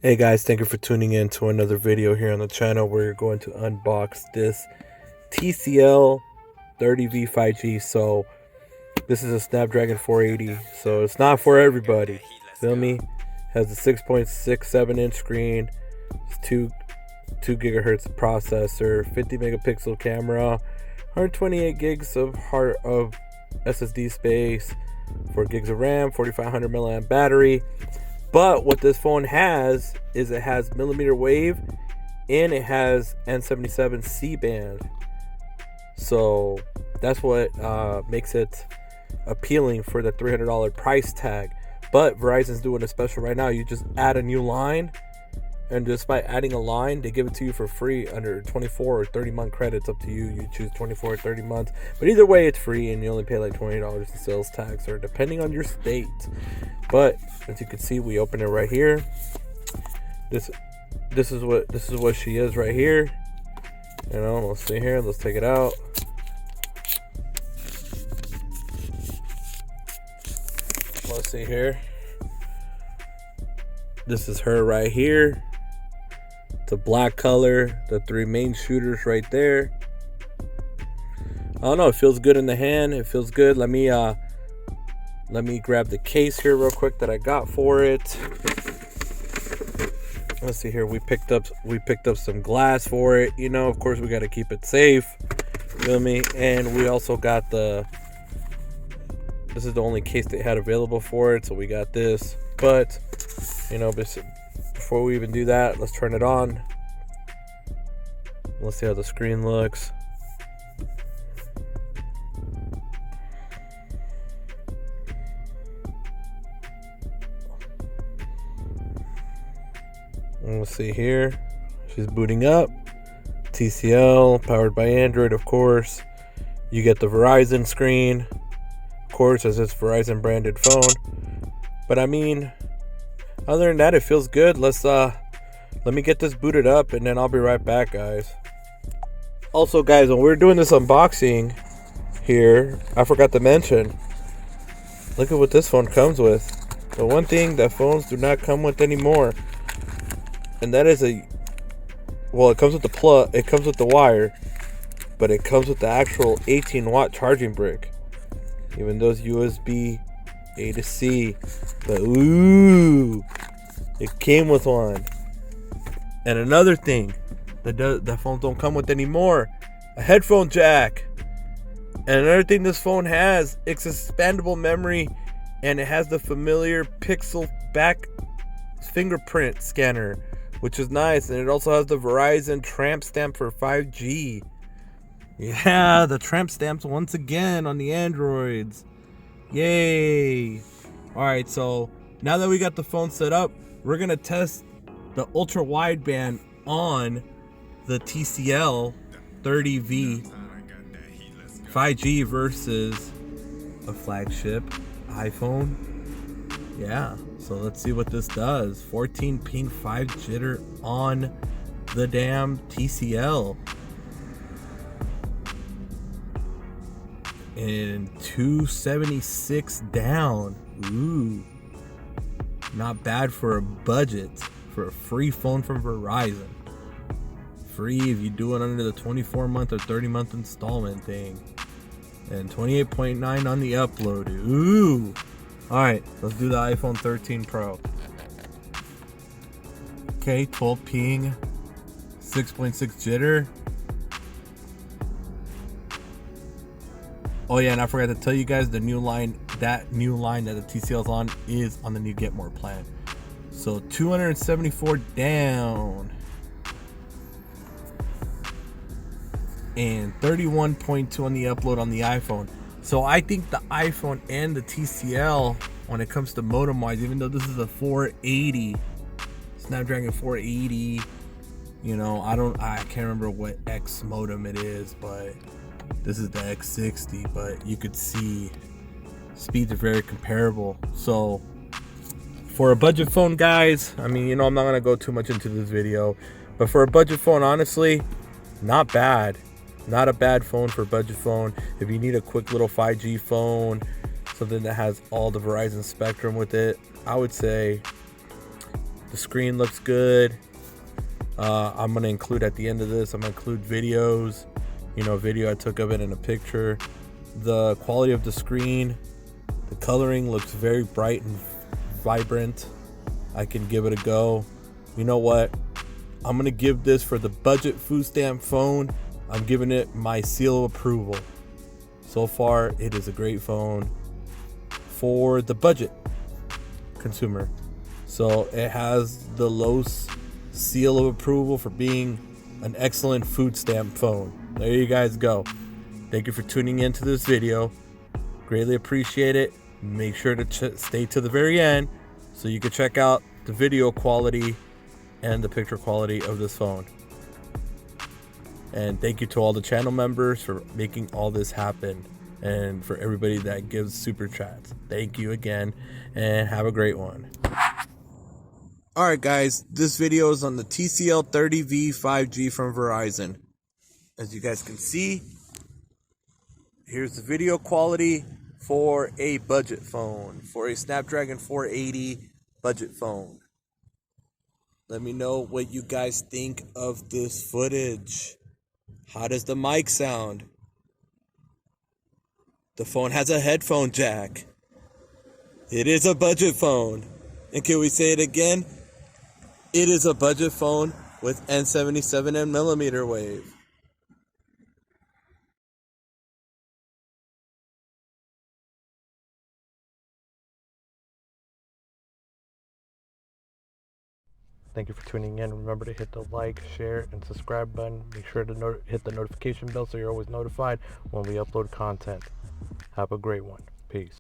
Hey guys, thank you for tuning in to another video here on the channel where you're going to unbox this TCL 30V 5G. So this is a Snapdragon 480, so it's not for everybody, feel me? Has a 6.67 inch screen, it's 2 gigahertz processor, 50 megapixel camera, 128 gigs of SSD space, 4 gigs of RAM, 4500 milliamp battery. But what this phone has is it has millimeter wave and it has N77 C-band. So that's what makes it appealing for the $300 price tag. But Verizon's doing a special right now. You just add a new line, and just by adding a line, they give it to you for free under 24 or 30 month credits. Up to you. You choose 24 or 30 months. But either way, it's free, and you only pay like $20 in sales tax, or depending on your state. But as you can see, we open it right here. This is what she is right here. You know, let's see here. Let's take it out. Let's see here. This is her right here. It's a black color. The 3 main shooters right there. I don't know. It feels good in the hand. It feels good. Let me grab the case here real quick that I got for it. Let's see here. We picked up some glass for it. You know, of course, we got to keep it safe. Feel me? And we also got this is the only case they had available for it, so we got this. But you know, before we even do that, let's turn it on. Let's see how the screen looks. Let's see here. She's booting up. TCL, powered by Android, of course. You get the Verizon screen, of course, as it's Verizon branded phone. But I mean, other than that, it feels good. Let me get this booted up, and then I'll be right back, guys. Also, guys, when we're doing this unboxing here, I forgot to mention, look at what this phone comes with. The one thing that phones do not come with anymore, and that is it comes with the plug, it comes with the wire, but it comes with the actual 18-watt charging brick. Even though it's USB A to C, but ooh, it came with one. And another thing that phones don't come with anymore, a headphone jack. And another thing this phone has, it's expandable memory, and it has the familiar pixel back fingerprint scanner, which is nice. And it also has the Verizon tramp stamp for 5G. Yeah, the tramp stamps once again on the Androids. Yay. Alright, so now that we got the phone set up, we're going to test the ultra wideband on the TCL 30V 5G versus a flagship iPhone. Yeah, so let's see what this does. 14 ping 5 jitter on the damn TCL. And 276 down. Ooh, not bad for a budget, for a free phone from Verizon. Free if you do it under the 24-month or 30-month installment thing. And 28.9 on the upload. Ooh. Alright, let's do the iPhone 13 Pro. Okay, 12 ping, 6.6 jitter. Oh yeah, and I forgot to tell you guys, the new line, that the TCL's on is on the new Get More plan. So 274 down. And 31.2 on the upload on the iPhone. So I think the iPhone and the TCL, when it comes to modem wise, even though this is a 480, Snapdragon 480, you know, I can't remember what X modem it is, but this is the X60, but you could see speeds are very comparable. So for a budget phone, guys, I mean, you know, I'm not gonna go too much into this video, but for a budget phone, honestly, not bad. Not a bad phone for a budget phone. If you need a quick little 5G phone, something that has all the Verizon spectrum with it, I would say The screen looks good. I'm going to include at the end of this, I'm going to include videos, video I took of it in a picture. The quality of the screen, the coloring looks very bright and vibrant. I can give it a go. You know what? I'm going to give this, for the budget food stamp phone, I'm giving it my seal of approval. So far, it is a great phone for the budget consumer. So it has the low seal of approval for being an excellent food stamp phone. There you guys go. Thank you for tuning into this video. Greatly appreciate it. Make sure to stay to the very end so you can check out the video quality and the picture quality of this phone. And thank you to all the channel members for making all this happen, and for everybody that gives super chats. Thank you again, and have a great one. Alright guys, this video is on the TCL 30V 5G from Verizon. As you guys can see, here's the video quality for a budget phone, for a Snapdragon 480 budget phone. Let me know what you guys think of this footage. How does the mic sound? The phone has a headphone jack. It is a budget phone. And can we say it again? It is a budget phone with N77 and millimeter wave. Thank you for tuning in. Remember to hit the like, share, and subscribe button. Make sure to hit the notification bell so you're always notified when we upload content. Have a great one. Peace.